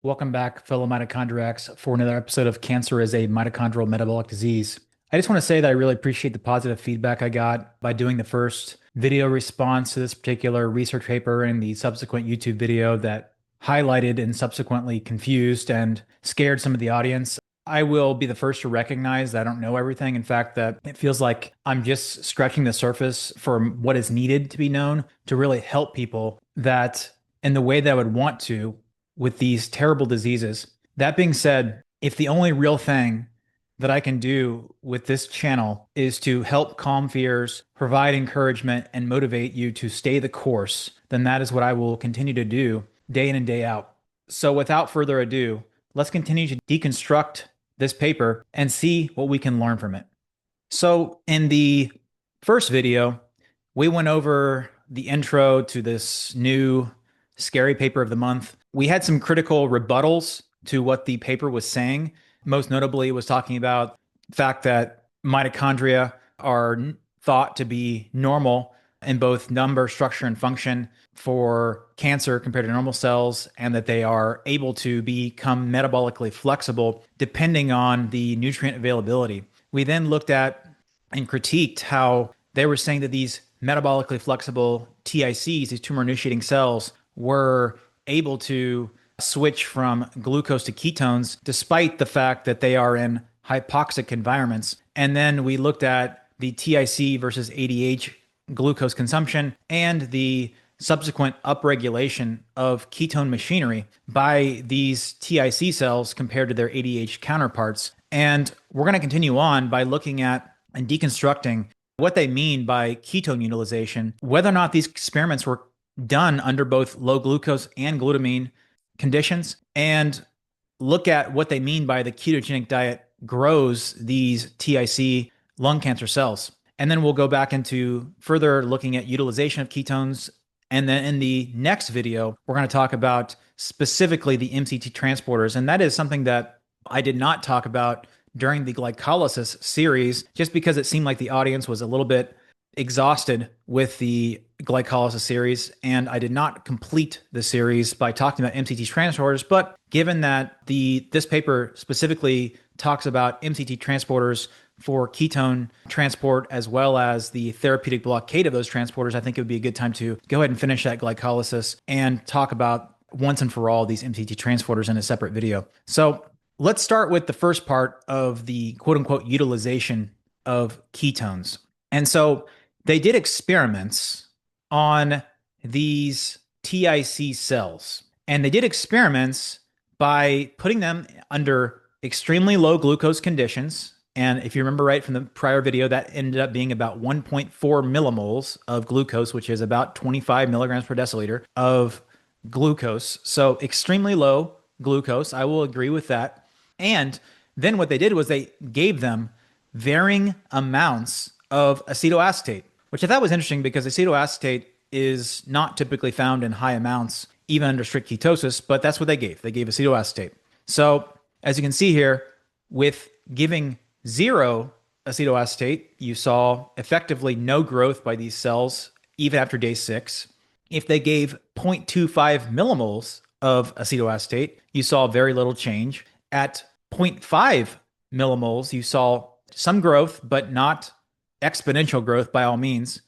Welcome back, fellow mitochondriacs, for another episode of Cancer is a Mitochondrial Metabolic Disease. I just want to say that I really appreciate the positive feedback I got by doing the first video response to this particular research paper and the subsequent YouTube video that highlighted and subsequently confused and scared some of the audience. I will be the first to recognize that I don't know everything. In fact, that it feels like I'm just scratching the surface for what is needed to be known to really help people that in the way that I would want to with these terrible diseases. That being said, if the only real thing that I can do with this channel is to help calm fears, provide encouragement, and motivate you to stay the course, then that is what I will continue to do day in and day out. So without further ado, let's continue to deconstruct this paper and see what we can learn from it. So in the first video, we went over the intro to this new scary paper of the month. We had some critical rebuttals to what the paper was saying. Most notably, it was talking about the fact that mitochondria are thought to be normal in both number, structure, and function for cancer compared to normal cells, and that they are able to become metabolically flexible depending on the nutrient availability. We then looked at and critiqued how they were saying that these metabolically flexible TICs, these tumor initiating cells, were able to switch from glucose to ketones despite the fact that they are in hypoxic environments. And then we looked at the TIC versus ADH glucose consumption and the subsequent upregulation of ketone machinery by these TIC cells compared to their ADH counterparts. And we're going to continue on by looking at and deconstructing what they mean by ketone utilization, whether or not these experiments were done under both low glucose and glutamine conditions, and look at what they mean by the ketogenic diet grows these TIC lung cancer cells. And then we'll go back into further looking at utilization of ketones. And then in the next video, we're going to talk about specifically the MCT transporters. And that is something that I did not talk about during the glycolysis series, just because it seemed like the audience was a little bit exhausted with the glycolysis series, and I did not complete the series by talking about MCT transporters. But given that this paper specifically talks about MCT transporters for ketone transport as well as the therapeutic blockade of those transporters, I think it would be a good time to go ahead and finish that glycolysis and talk about once and for all these MCT transporters in a separate video. So let's start with the first part of the quote unquote utilization of ketones. And so they did experiments on these TIC cells, and they did experiments by putting them under extremely low glucose conditions. And if you remember right from the prior video, that ended up being about 1.4 millimoles of glucose, which is about 25 milligrams per deciliter of glucose. So extremely low glucose. I will agree with that. And then what they did was they gave them varying amounts of acetoacetate, which I thought was interesting because acetoacetate is not typically found in high amounts, even under strict ketosis, but that's what they gave. They gave acetoacetate. So as you can see here, with giving zero acetoacetate, you saw effectively no growth by these cells, even after day 6. If they gave 0.25 millimoles of acetoacetate, you saw very little change. At 0.5 millimoles, you saw some growth, but not exponential growth by all means.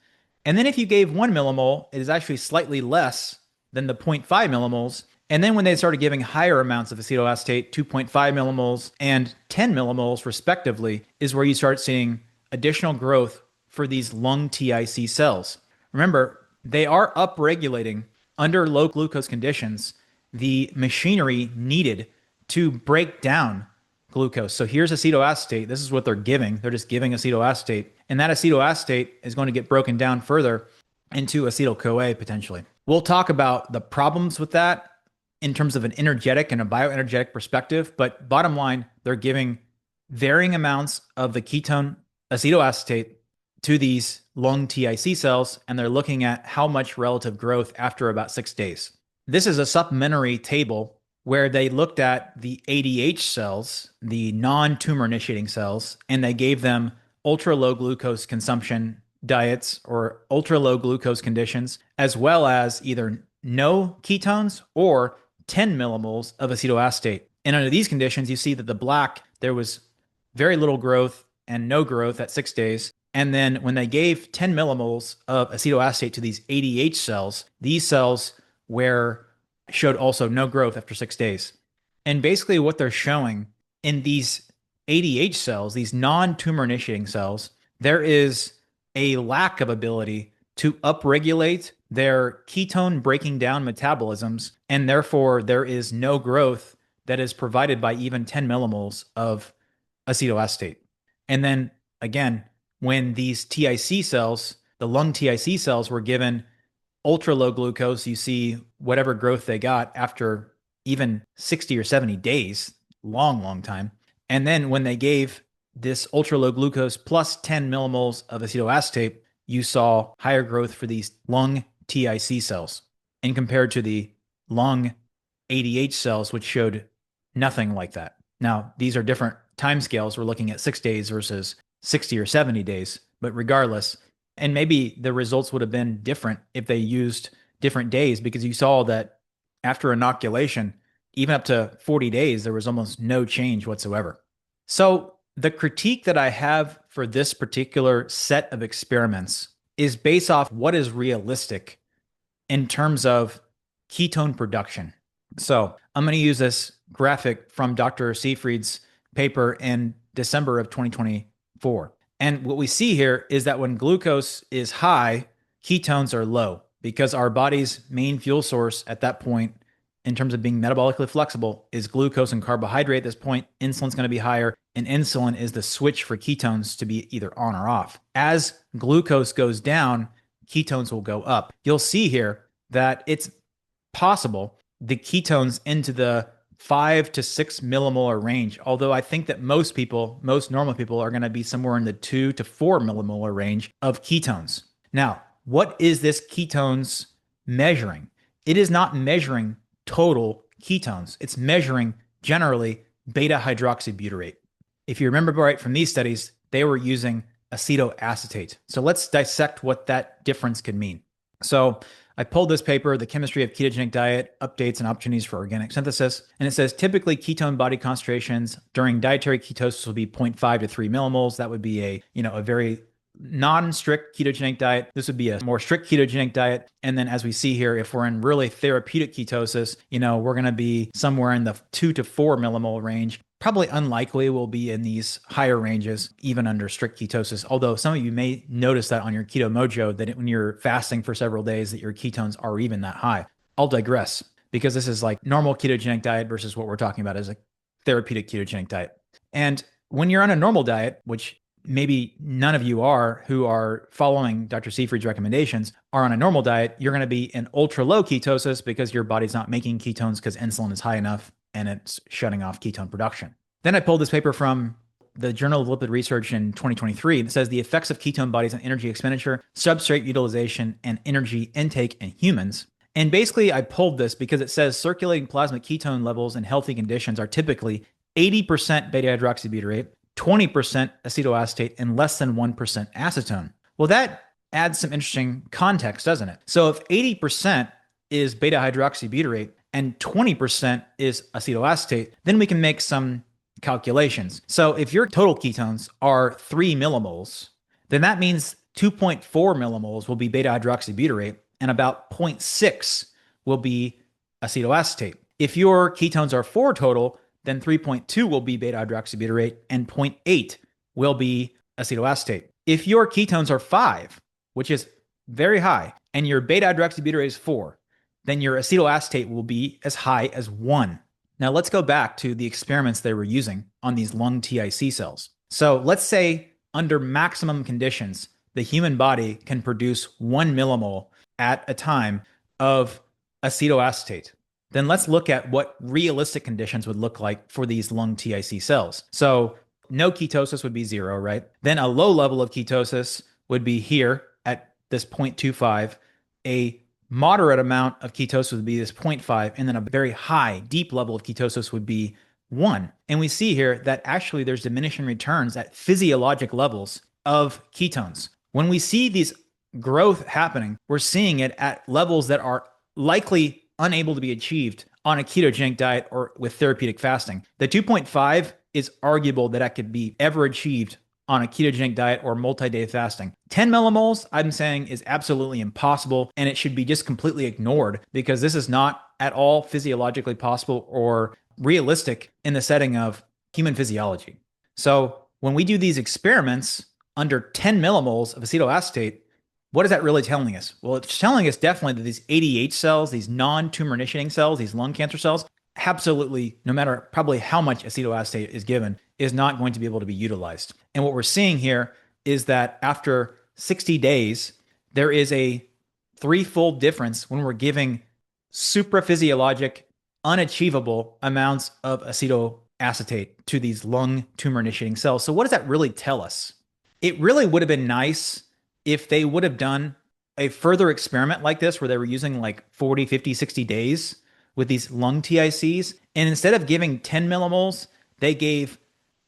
And then if you gave 1 millimole, it is actually slightly less than the 0.5 millimoles. And then when they started giving higher amounts of acetoacetate, 2.5 millimoles and 10 millimoles respectively, is where you start seeing additional growth for these lung TIC cells. Remember, they are upregulating under low glucose conditions the machinery needed to break down glucose. So here's acetoacetate. This is what they're giving. They're just giving acetoacetate. And that acetoacetate is going to get broken down further into acetyl-CoA potentially. We'll talk about the problems with that in terms of an energetic and a bioenergetic perspective. But bottom line, they're giving varying amounts of the ketone acetoacetate to these lung TIC cells, and they're looking at how much relative growth after about 6 days. This is a supplementary table where they looked at the ADH cells, the non-tumor initiating cells, and they gave them ultra low glucose consumption diets or ultra low glucose conditions, as well as either no ketones or 10 millimoles of acetoacetate. And under these conditions, you see that the black, there was very little growth and no growth at 6 days. And then when they gave 10 millimoles of acetoacetate to these ADH cells, these cells showed also no growth after 6 days. And basically what they're showing in these ADH cells, these non-tumor initiating cells, there is a lack of ability to upregulate their ketone breaking down metabolisms, and therefore there is no growth that is provided by even 10 millimoles of acetoacetate. And then again, when these TIC cells, the lung TIC cells, were given ultra low glucose, you see whatever growth they got after even 60 or 70 days, long time. And then when they gave this ultra low glucose plus 10 millimoles of acetoacetate, you saw higher growth for these lung TIC cells, and compared to the lung ADH cells, which showed nothing like that. Now, these are different timescales. We're looking at 6 days versus 60 or 70 days, but regardless, and maybe the results would have been different if they used different days, because you saw that after inoculation, even up to 40 days, there was almost no change whatsoever. So the critique that I have for this particular set of experiments is based off what is realistic in terms of ketone production. So I'm going to use this graphic from Dr. Seyfried's paper in December of 2024. And what we see here is that when glucose is high, ketones are low, because our body's main fuel source at that point, in terms of being metabolically flexible, is glucose and carbohydrate. At this point, insulin's going to be higher, and insulin is the switch for ketones to be either on or off. As glucose goes down, ketones will go up. You'll see here that it's possible the ketones into the 5 to 6 millimolar range, although I think that most normal people are going to be somewhere in the 2 to 4 millimolar range of ketones. Now, what is this ketones measuring? It is not measuring total ketones. It's measuring generally beta hydroxybutyrate. If you remember right from these studies, they were using acetoacetate. So let's dissect what that difference could mean. So I pulled this paper, The Chemistry of Ketogenic Diet, Updates and Opportunities for Organic Synthesis. And it says typically ketone body concentrations during dietary ketosis will be 0.5 to 3 millimoles. That would be a very non-strict ketogenic diet. This would be a more strict ketogenic diet. And then as we see here, if we're in really therapeutic ketosis, we're going to be somewhere in the 2 to 4 millimole range. Probably unlikely we'll be in these higher ranges, even under strict ketosis. Although some of you may notice that on your Keto Mojo, that when you're fasting for several days, that your ketones are even that high. I'll digress, because this is like normal ketogenic diet versus what we're talking about as a therapeutic ketogenic diet. And when you're on a normal diet, which maybe none of you are, who are following Dr. Seyfried's recommendations, are on a normal diet, you're going to be in ultra low ketosis because your body's not making ketones because insulin is high enough and it's shutting off ketone production. Then I pulled this paper from the Journal of Lipid Research in 2023 that says the effects of ketone bodies on energy expenditure, substrate utilization, and energy intake in humans. And basically I pulled this because it says circulating plasma ketone levels in healthy conditions are typically 80% beta hydroxybutyrate, 20% acetoacetate, and less than 1% acetone. Well, that adds some interesting context, doesn't it? So if 80% is beta hydroxybutyrate and 20% is acetoacetate, then we can make some calculations. So if your total ketones are 3 millimoles, then that means 2.4 millimoles will be beta hydroxybutyrate and about 0.6 will be acetoacetate. If your ketones are 4 total, then 3.2 will be beta hydroxybutyrate and 0.8 will be acetoacetate. If your ketones are 5, which is very high, and your beta hydroxybutyrate is 4, then your acetoacetate will be as high as 1. Now let's go back to the experiments they were using on these lung TIC cells. So let's say under maximum conditions, the human body can produce 1 millimole at a time of acetoacetate. Then let's look at what realistic conditions would look like for these lung TIC cells. So no ketosis would be 0, right? Then a low level of ketosis would be here at this 0.25. A moderate amount of ketosis would be this 0.5, and then a very high, deep level of ketosis would be 1. And we see here that actually there's diminishing returns at physiologic levels of ketones. When we see these growth happening, we're seeing it at levels that are likely unable to be achieved on a ketogenic diet or with therapeutic fasting. The 2.5 is arguable that that could be ever achieved on a ketogenic diet or multi-day fasting. 10 millimoles, I'm saying, is absolutely impossible, and it should be just completely ignored because this is not at all physiologically possible or realistic in the setting of human physiology. So when we do these experiments under 10 millimoles of acetoacetate, what is that really telling us? Well, it's telling us definitely that these ADH cells, these non-tumor initiating cells, these lung cancer cells, absolutely, no matter probably how much acetoacetate is given, is not going to be able to be utilized. And what we're seeing here is that after 60 days, there is a threefold difference when we're giving supraphysiologic, unachievable amounts of acetoacetate to these lung tumor initiating cells. So what does that really tell us? It really would have been nice if they would have done a further experiment like this where they were using like 40, 50, 60 days with these lung TICs. And instead of giving 10 millimoles, they gave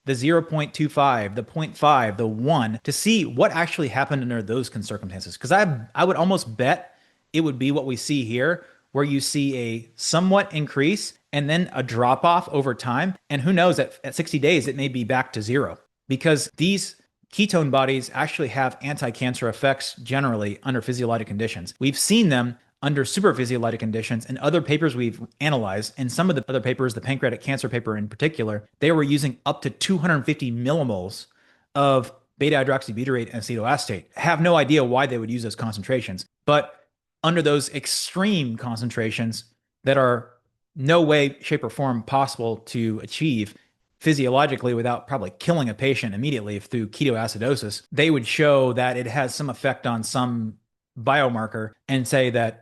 the 0.25, the 0.5, the 1 to see what actually happened under those circumstances. Because I would almost bet it would be what we see here, where you see a somewhat increase and then a drop off over time. And who knows, at 60 days, it may be back to zero because these ketone bodies actually have anti-cancer effects generally under physiologic conditions. We've seen them under superphysiologic conditions. In other papers we've analyzed, and some of the other papers, the pancreatic cancer paper in particular, they were using up to 250 millimoles of beta-hydroxybutyrate and acetoacetate. I have no idea why they would use those concentrations, but under those extreme concentrations that are no way, shape, or form possible to achieve physiologically without probably killing a patient immediately through ketoacidosis, they would show that it has some effect on some biomarker and say that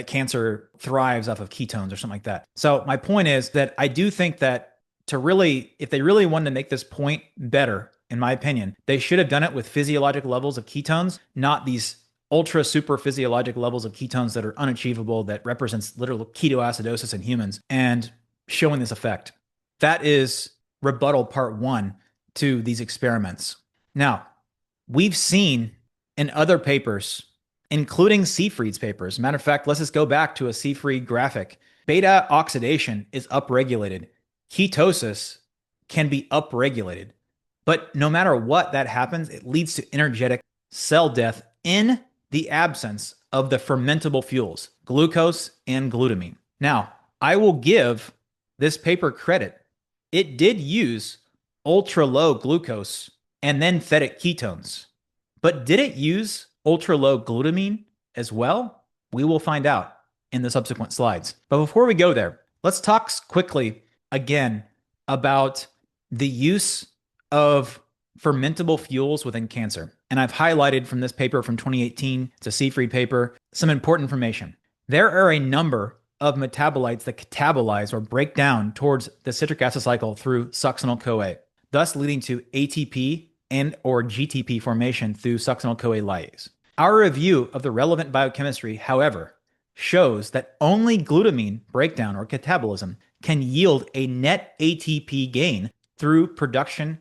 cancer thrives off of ketones or something like that. So my point is that I do think that if they really wanted to make this point better, in my opinion, they should have done it with physiologic levels of ketones, not these ultra super physiologic levels of ketones that are unachievable, that represents literal ketoacidosis in humans, and showing this effect. That is rebuttal part 1 to these experiments. Now, we've seen in other papers, including Seyfried's papers. Matter of fact, let's just go back to a Seyfried graphic. Beta oxidation is upregulated. Ketosis can be upregulated. But no matter what that happens, it leads to energetic cell death in the absence of the fermentable fuels, glucose and glutamine. Now, I will give this paper credit. It did use ultra low glucose and then fed it ketones. But did it use ultra low glutamine as well? We will find out in the subsequent slides. But before we go there, let's talk quickly again about the use of fermentable fuels within cancer. And I've highlighted from this paper from 2018, it's a Seyfried paper, some important information. There are a number of metabolites that catabolize or break down towards the citric acid cycle through succinyl-CoA, thus leading to ATP and or GTP formation through succinyl-CoA lyase. Our review of the relevant biochemistry, however, shows that only glutamine breakdown or catabolism can yield a net ATP gain through production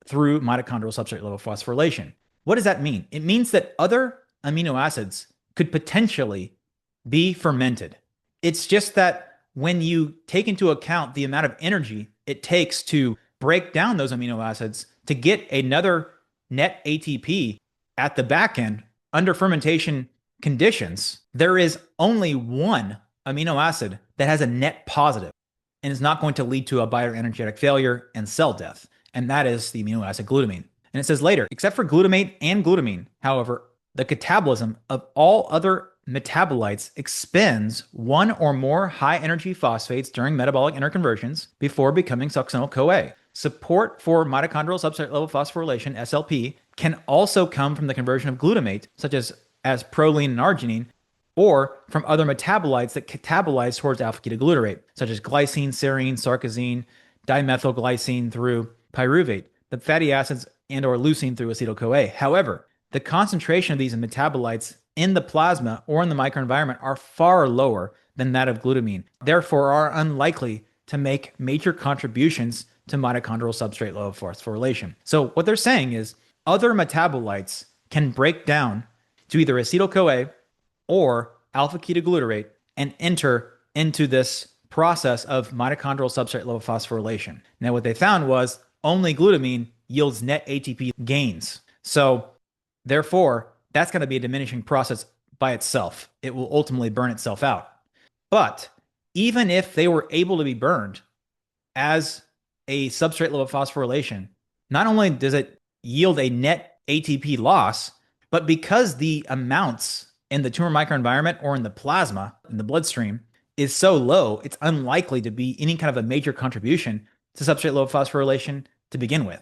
through mitochondrial substrate level phosphorylation. What does that mean? It means that other amino acids could potentially be fermented. It's just that when you take into account the amount of energy it takes to break down those amino acids to get another net ATP at the back end under fermentation conditions, there is only one amino acid that has a net positive and is not going to lead to a bioenergetic failure and cell death. And that is the amino acid glutamine. And it says later, except for glutamate and glutamine, however, the catabolism of all other metabolites expends one or more high-energy phosphates during metabolic interconversions before becoming succinyl-CoA. Support for mitochondrial substrate level phosphorylation, SLP, can also come from the conversion of glutamate, such as proline and arginine, or from other metabolites that catabolize towards alpha-ketoglutarate, such as glycine, serine, sarcosine, dimethylglycine through pyruvate, the fatty acids and or leucine through acetyl-CoA. However, the concentration of these metabolites in the plasma or in the microenvironment are far lower than that of glutamine, therefore are unlikely to make major contributions to mitochondrial substrate level phosphorylation. So what they're saying is other metabolites can break down to either acetyl-CoA or alpha-ketoglutarate and enter into this process of mitochondrial substrate level phosphorylation. Now, what they found was only glutamine yields net ATP gains. So therefore, that's going to be a diminishing process by itself. It will ultimately burn itself out. But even if they were able to be burned as a substrate level phosphorylation, not only does it yield a net ATP loss, but because the amounts in the tumor microenvironment or in the plasma, in the bloodstream, is so low, it's unlikely to be any kind of a major contribution to substrate level phosphorylation to begin with.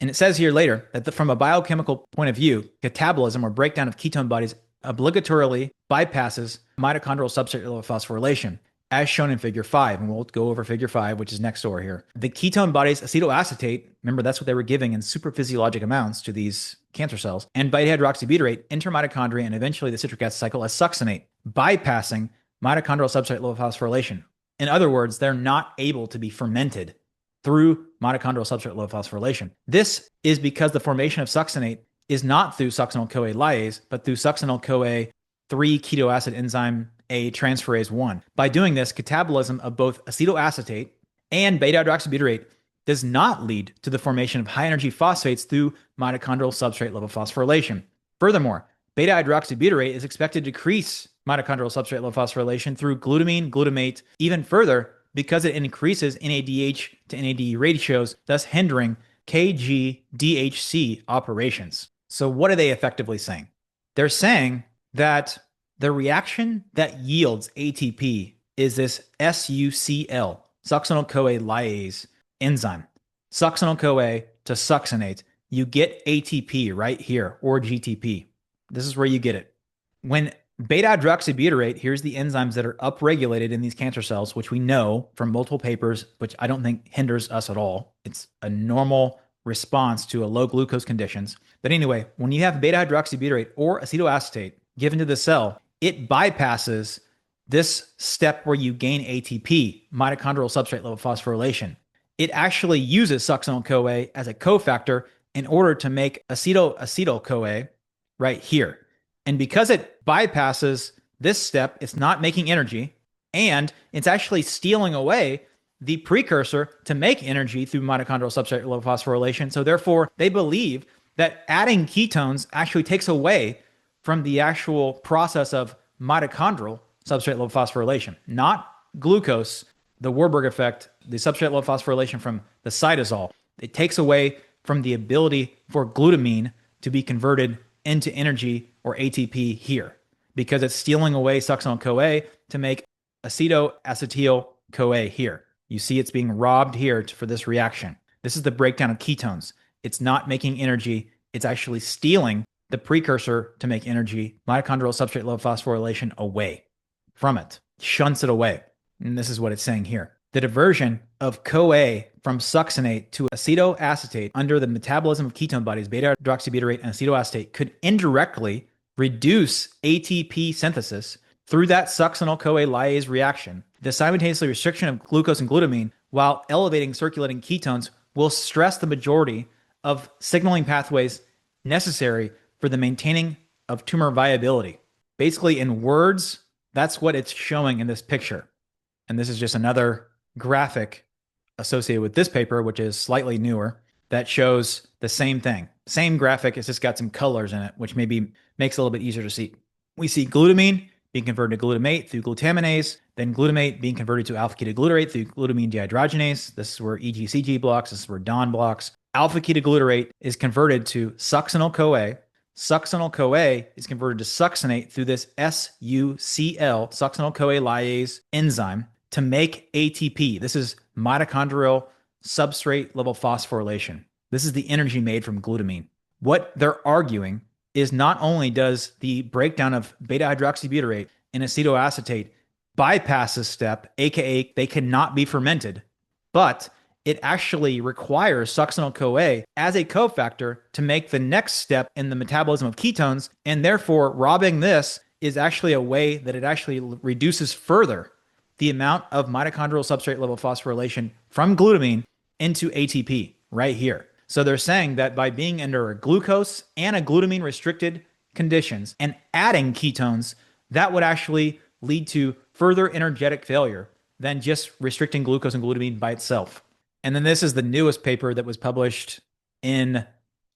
And it says here later that from a biochemical point of view, catabolism or breakdown of ketone bodies obligatorily bypasses mitochondrial substrate level phosphorylation, as shown in figure 5. And we'll go over figure 5, which is next door here. The ketone bodies acetoacetate, remember that's what they were giving in super physiologic amounts to these cancer cells, and beta hydroxybutyrate enter mitochondria and eventually the citric acid cycle as succinate, bypassing mitochondrial substrate level phosphorylation. In other words, they're not able to be fermented through mitochondrial substrate level phosphorylation. This is because the formation of succinate is not through succinyl-CoA lyase, but through succinyl-CoA 3 keto acid enzyme A transferase 1. By doing this, catabolism of both acetoacetate and beta hydroxybutyrate does not lead to the formation of high energy phosphates through mitochondrial substrate level phosphorylation. Furthermore, beta hydroxybutyrate is expected to decrease mitochondrial substrate level phosphorylation through glutamine, glutamate, even further because it increases NADH to NAD ratios, thus hindering KG-DHC operations. So what are they effectively saying? They're saying that the reaction that yields ATP is this SUCL, succinyl-CoA lyase enzyme. Succinyl-CoA to succinate. You get ATP right here, or GTP. This is where you get it. When beta hydroxybutyrate, here's the enzymes that are upregulated in these cancer cells, which we know from multiple papers, which I don't think hinders us at all. It's a normal response to a low glucose conditions. But anyway, when you have beta hydroxybutyrate or acetoacetate given to the cell, it bypasses this step where you gain ATP, mitochondrial substrate level phosphorylation. It actually uses succinyl-CoA as a cofactor in order to make acetyl-CoA right here. And because it bypasses this step, it's not making energy, and it's actually stealing away the precursor to make energy through mitochondrial substrate level phosphorylation. So therefore, they believe that adding ketones actually takes away from the actual process of mitochondrial substrate level phosphorylation, not glucose, the Warburg effect, the substrate level phosphorylation from the cytosol. It takes away from the ability for glutamine to be converted into energy or ATP here because it's stealing away succinyl-CoA to make acetoacetyl-CoA here. You see it's being robbed here for this reaction. This is the breakdown of ketones. It's not making energy. It's actually stealing the precursor to make energy, mitochondrial substrate level phosphorylation, away from it, shunts it away. And this is what it's saying here. The diversion of CoA from succinate to acetoacetate under the metabolism of ketone bodies, beta hydroxybutyrate and acetoacetate, could indirectly reduce ATP synthesis through that succinyl-CoA lyase reaction. The simultaneous restriction of glucose and glutamine while elevating circulating ketones will stress the majority of signaling pathways necessary for the maintaining of tumor viability. Basically, in words, that's what it's showing in this picture. And this is just another graphic associated with this paper, which is slightly newer, that shows the same thing. Same graphic, it's just got some colors in it, which maybe makes it a little bit easier to see. We see glutamine being converted to glutamate through glutaminase, then glutamate being converted to alpha-ketoglutarate through glutamine dehydrogenase. This is where EGCG blocks, this is where DON blocks. Alpha-ketoglutarate is converted to succinyl-CoA. Succinyl-CoA is converted to succinate through this SUCL, succinyl-CoA lyase enzyme, to make ATP. This is mitochondrial substrate level phosphorylation. This is the energy made from glutamine. What they're arguing is not only does the breakdown of beta hydroxybutyrate and acetoacetate bypass this step, aka they cannot be fermented, but it actually requires succinyl-CoA as a cofactor to make the next step in the metabolism of ketones, and therefore robbing this is actually a way that it actually reduces further the amount of mitochondrial substrate level phosphorylation from glutamine into ATP right here. So they're saying that by being under a glucose and a glutamine restricted conditions and adding ketones, that would actually lead to further energetic failure than just restricting glucose and glutamine by itself. And then this is the newest paper that was published in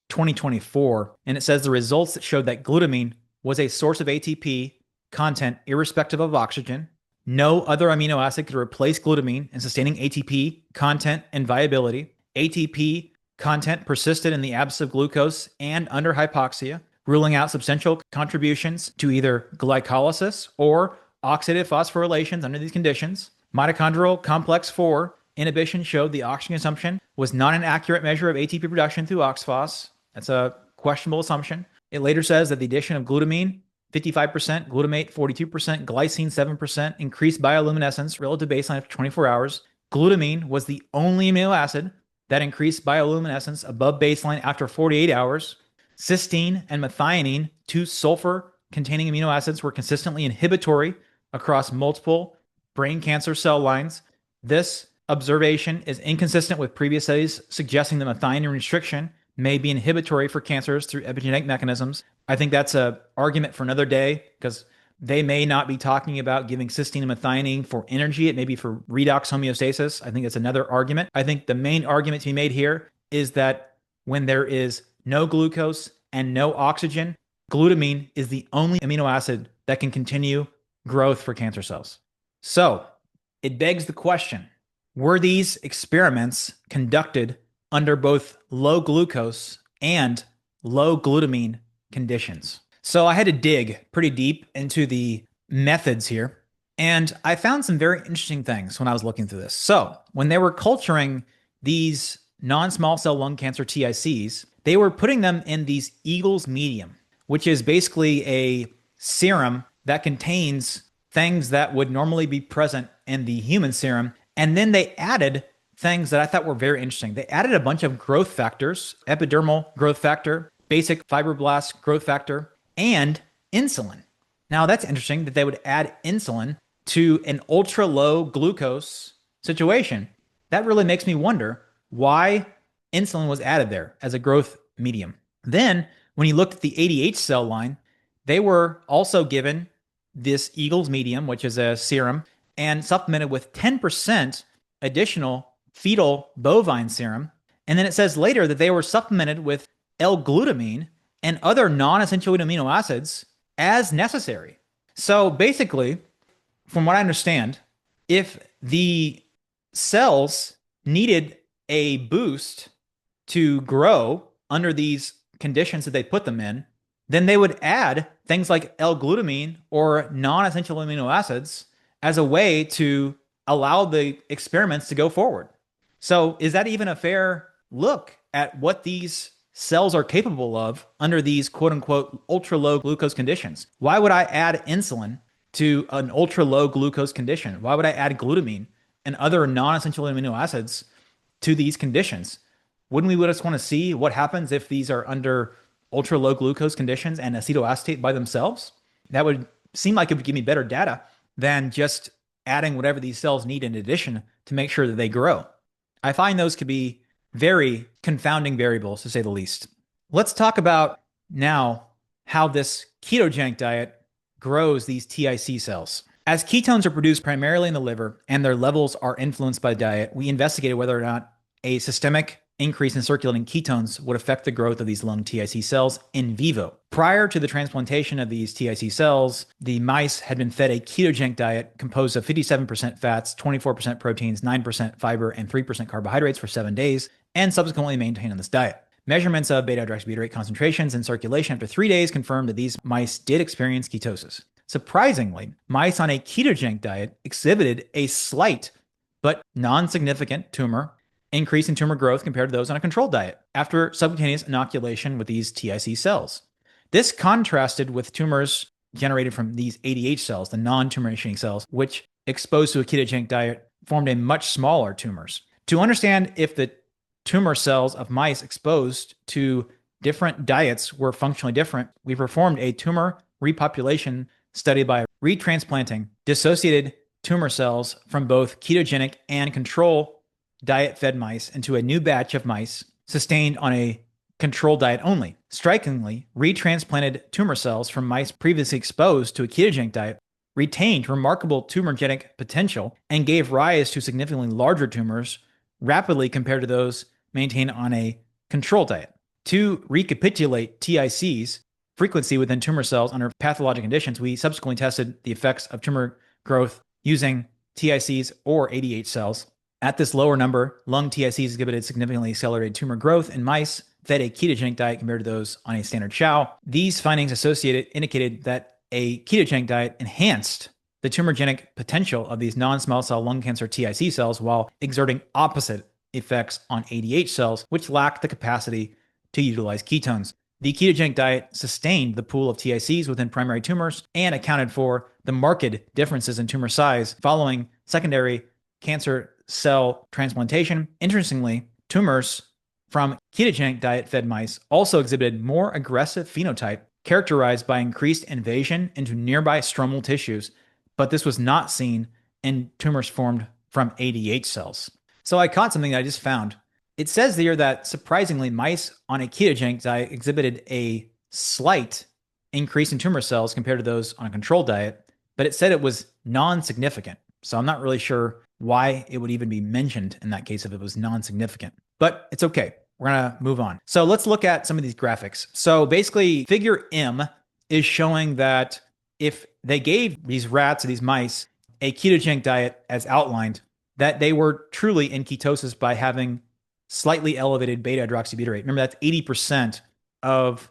2024. And it says the results that showed that glutamine was a source of ATP content irrespective of oxygen. No other amino acid could replace glutamine in sustaining ATP content and viability. ATP content persisted in the absence of glucose and under hypoxia, ruling out substantial contributions to either glycolysis or oxidative phosphorylations under these conditions. Mitochondrial complex 4 inhibition showed the oxygen consumption was not an accurate measure of ATP production through OXPHOS. That's a questionable assumption. It later says that the addition of glutamine, 55%, glutamate, 42%, glycine, 7%, increased bioluminescence relative to baseline after 24 hours. Glutamine was the only amino acid that increased bioluminescence above baseline after 48 hours. Cysteine and methionine, two sulfur-containing amino acids, were consistently inhibitory across multiple brain cancer cell lines. This observation is inconsistent with previous studies suggesting that methionine restriction may be inhibitory for cancers through epigenetic mechanisms. I think that's an argument for another day because they may not be talking about giving cysteine and methionine for energy. It may be for redox homeostasis. I think that's another argument. I think the main argument to be made here is that when there is no glucose and no oxygen, glutamine is the only amino acid that can continue growth for cancer cells. So it begs the question, were these experiments conducted under both low glucose and low glutamine conditions? So I had to dig pretty deep into the methods here, and I found some very interesting things when I was looking through this. So when they were culturing these non-small cell lung cancer TICs, they were putting them in these Eagles medium, which is basically a serum that contains things that would normally be present in the human serum. And then they added things that I thought were very interesting. They added a bunch of growth factors, epidermal growth factor, basic fibroblast growth factor, and insulin. Now that's interesting that they would add insulin to an ultra low glucose situation. That really makes me wonder why insulin was added there as a growth medium. Then when you looked at the ADH cell line, they were also given this Eagles medium, which is a serum, and supplemented with 10% additional fetal bovine serum. And then it says later that they were supplemented with L-glutamine and other non-essential amino acids as necessary. So basically, from what I understand, if the cells needed a boost to grow under these conditions that they put them in, then they would add things like L-glutamine or non-essential amino acids as a way to allow the experiments to go forward. So is that even a fair look at what these cells are capable of under these quote unquote ultra low glucose conditions? Why would I add insulin to an ultra low glucose condition? Why would I add glutamine and other non-essential amino acids to these conditions? Wouldn't we just want to see what happens if these are under ultra low glucose conditions and acetoacetate by themselves? That would seem like it would give me better data than just adding whatever these cells need in addition to make sure that they grow. I find those could be very confounding variables, to say the least. Let's talk about now how this ketogenic diet grows these TIC cells. As ketones are produced primarily in the liver and their levels are influenced by diet, we investigated whether or not a systemic increase in circulating ketones would affect the growth of these lung TIC cells in vivo. Prior to the transplantation of these TIC cells, the mice had been fed a ketogenic diet composed of 57% fats, 24% proteins, 9% fiber, and 3% carbohydrates for 7 days, and subsequently maintained on this diet. Measurements of beta-hydroxybutyrate concentrations in circulation after 3 days confirmed that these mice did experience ketosis. Surprisingly, mice on a ketogenic diet exhibited a slight but non-significant tumor increase in tumor growth compared to those on a controlled diet after subcutaneous inoculation with these TIC cells. This contrasted with tumors generated from these ADH cells, the non-tumor initiating cells, which exposed to a ketogenic diet formed a much smaller tumors. To understand if the tumor cells of mice exposed to different diets were functionally different, we performed a tumor repopulation study by retransplanting dissociated tumor cells from both ketogenic and control diet-fed mice into a new batch of mice sustained on a control diet only. Strikingly, retransplanted tumor cells from mice previously exposed to a ketogenic diet retained remarkable tumorigenic potential and gave rise to significantly larger tumors rapidly compared to those maintained on a control diet. To recapitulate TIC's frequency within tumor cells under pathologic conditions, we subsequently tested the effects of tumor growth using TICs or ADH cells. At this lower number, lung TICs exhibited significantly accelerated tumor growth in mice fed a ketogenic diet compared to those on a standard chow. These findings indicated that a ketogenic diet enhanced the tumorigenic potential of these non-small cell lung cancer TIC cells while exerting opposite effects on ADH cells, which lack the capacity to utilize ketones. The ketogenic diet sustained the pool of TICs within primary tumors and accounted for the marked differences in tumor size following secondary cancer cell transplantation. Interestingly, tumors from ketogenic diet-fed mice also exhibited more aggressive phenotype characterized by increased invasion into nearby stromal tissues, but this was not seen in tumors formed from ADH cells. So I caught something that I just found. It says here that surprisingly, mice on a ketogenic diet exhibited a slight increase in tumor cells compared to those on a controlled diet, but it said it was non-significant. So I'm not really sure why it would even be mentioned in that case if it was non-significant, but it's okay. We're going to move on. So let's look at some of these graphics. So basically, figure M is showing that if they gave these rats or these mice a ketogenic diet as outlined, that they were truly in ketosis by having slightly elevated beta hydroxybutyrate. Remember, that's 80% of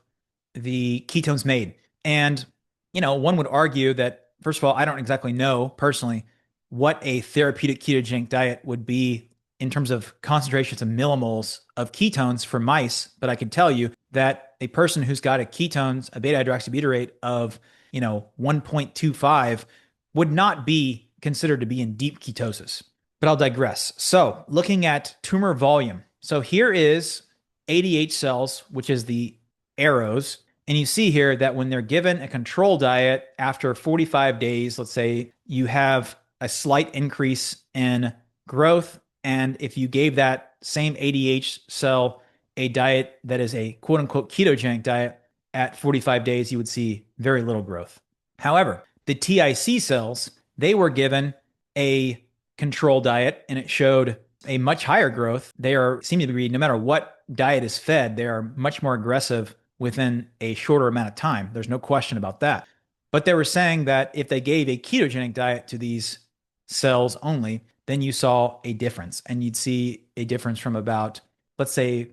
the ketones made. And, one would argue that, first of all, I don't exactly know personally what a therapeutic ketogenic diet would be in terms of concentrations of millimoles of ketones for mice, but I can tell you that a person who's got a beta hydroxybutyrate of, 1.25 would not be considered to be in deep ketosis. But I'll digress. So looking at tumor volume. So here is ADH cells, which is the arrows. And you see here that when they're given a control diet after 45 days, let's say you have a slight increase in growth. And if you gave that same ADH cell a diet that is a quote unquote ketogenic diet at 45 days, you would see very little growth. However, the TIC cells, they were given a control diet and it showed a much higher growth. They seem to be, no matter what diet is fed, they are much more aggressive within a shorter amount of time. There's no question about that. But they were saying that if they gave a ketogenic diet to these cells only, then you saw a difference. And you'd see a difference from about, let's say,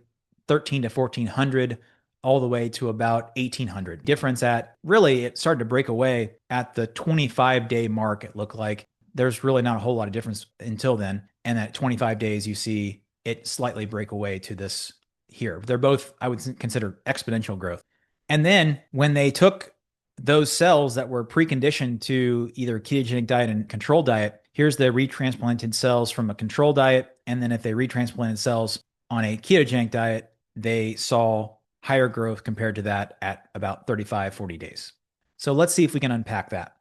13 to 1400 all the way to about 1800. Difference it started to break away at the 25-day mark, it looked like. There's really not a whole lot of difference until then. And at 25 days, you see it slightly break away to this here. They're both, I would consider, exponential growth. And then when they took those cells that were preconditioned to either ketogenic diet and control diet, here's the retransplanted cells from a control diet. And then if they retransplanted cells on a ketogenic diet, they saw higher growth compared to that at about 35, 40 days. So let's see if we can unpack that.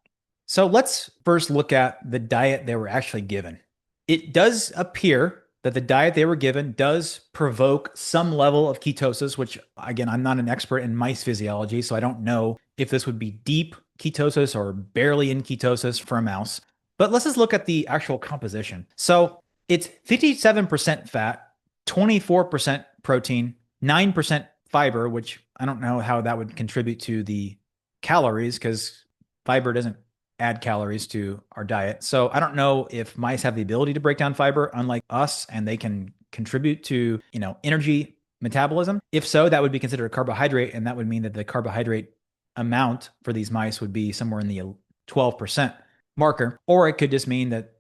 So let's first look at the diet they were actually given. It does appear that the diet they were given does provoke some level of ketosis, which, again, I'm not an expert in mice physiology, so I don't know if this would be deep ketosis or barely in ketosis for a mouse. But let's just look at the actual composition. So it's 57% fat, 24% protein, 9% fiber, which I don't know how that would contribute to the calories because fiber doesn't add calories to our diet. So I don't know if mice have the ability to break down fiber unlike us and they can contribute to, energy metabolism. If so, that would be considered a carbohydrate, and that would mean that the carbohydrate amount for these mice would be somewhere in the 12% marker. Or it could just mean that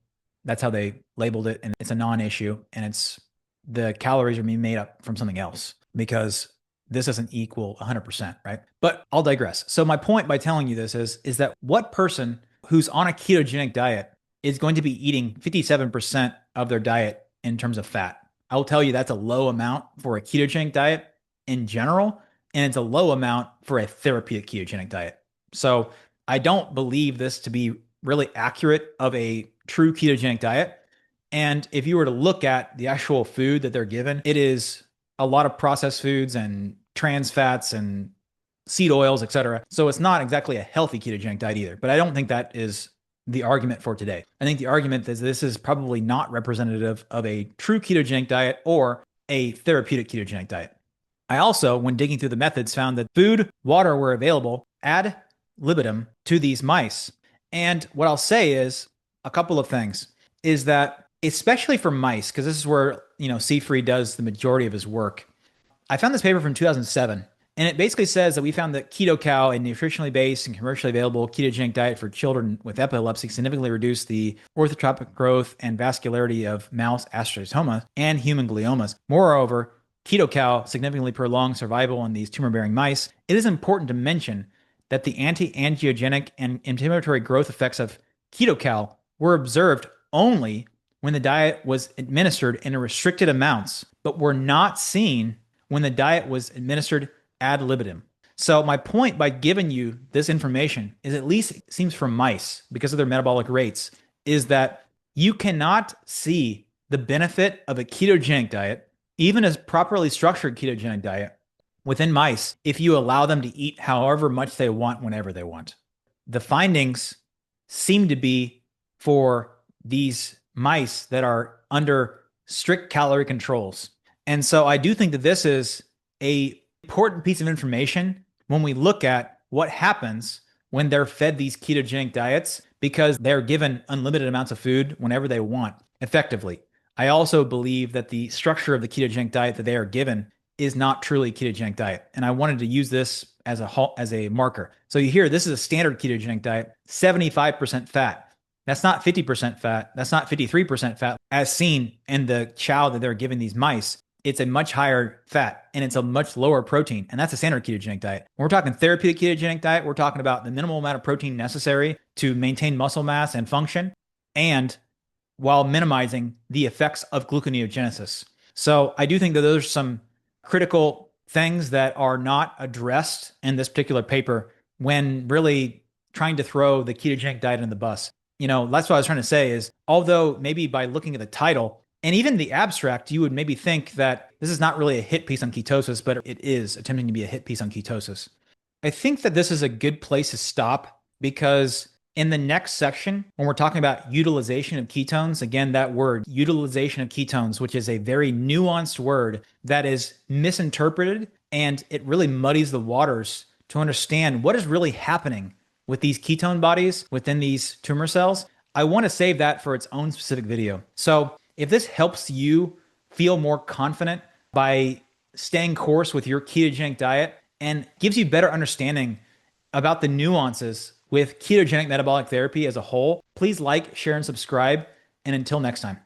that's how they labeled it and it's a non-issue and it's the calories are being made up from something else because this doesn't equal 100%, right? But I'll digress. So my point by telling you this is that what person who's on a ketogenic diet is going to be eating 57% of their diet in terms of fat? I'll tell you that's a low amount for a ketogenic diet in general, and it's a low amount for a therapeutic ketogenic diet. So I don't believe this to be really accurate of a true ketogenic diet. And if you were to look at the actual food that they're given, it is a lot of processed foods and trans fats and seed oils, etc. So it's not exactly a healthy ketogenic diet either. But I don't think that is the argument for today. I think the argument is this is probably not representative of a true ketogenic diet or a therapeutic ketogenic diet. I also, when digging through the methods, found that food, water were available ad libitum to these mice. And what I'll say is a couple of things is that, especially for mice, because this is where, Seafree does the majority of his work. I found this paper from 2007, and it basically says that we found that keto cow, a nutritionally based and commercially available ketogenic diet for children with epilepsy, significantly reduced the orthotropic growth and vascularity of mouse astrocytoma and human gliomas. Moreover, keto cow significantly prolonged survival in these tumor-bearing mice. It is important to mention that the anti-angiogenic and inflammatory growth effects of keto cow were observed only when the diet was administered in restricted amounts, but were not seen when the diet was administered ad libitum. So my point by giving you this information is, at least it seems for mice, because of their metabolic rates, is that you cannot see the benefit of a ketogenic diet, even a properly structured ketogenic diet, within mice if you allow them to eat however much they want whenever they want. The findings seem to be for these mice that are under strict calorie controls. And so I do think that this is an important piece of information when we look at what happens when they're fed these ketogenic diets, because they're given unlimited amounts of food whenever they want effectively. I also believe that the structure of the ketogenic diet that they are given is not truly a ketogenic diet. And I wanted to use this as a marker. So you hear this is a standard ketogenic diet, 75% fat. That's not 50% fat. That's not 53% fat as seen in the chow that they're giving these mice. It's a much higher fat and it's a much lower protein. And that's a standard ketogenic diet. When we're talking therapeutic ketogenic diet, we're talking about the minimal amount of protein necessary to maintain muscle mass and function, and while minimizing the effects of gluconeogenesis. So I do think that those are some critical things that are not addressed in this particular paper when really trying to throw the ketogenic diet in the bus. That's what I was trying to say is, although maybe by looking at the title and even the abstract, you would maybe think that this is not really a hit piece on ketosis, but it is attempting to be a hit piece on ketosis. I think that this is a good place to stop, because in the next section, when we're talking about utilization of ketones, again, that word, utilization of ketones, which is a very nuanced word that is misinterpreted, and it really muddies the waters to understand what is really happening with these ketone bodies within these tumor cells. I want to save that for its own specific video. So if this helps you feel more confident by staying course with your ketogenic diet and gives you better understanding about the nuances with ketogenic metabolic therapy as a whole, please like, share, and subscribe. And until next time.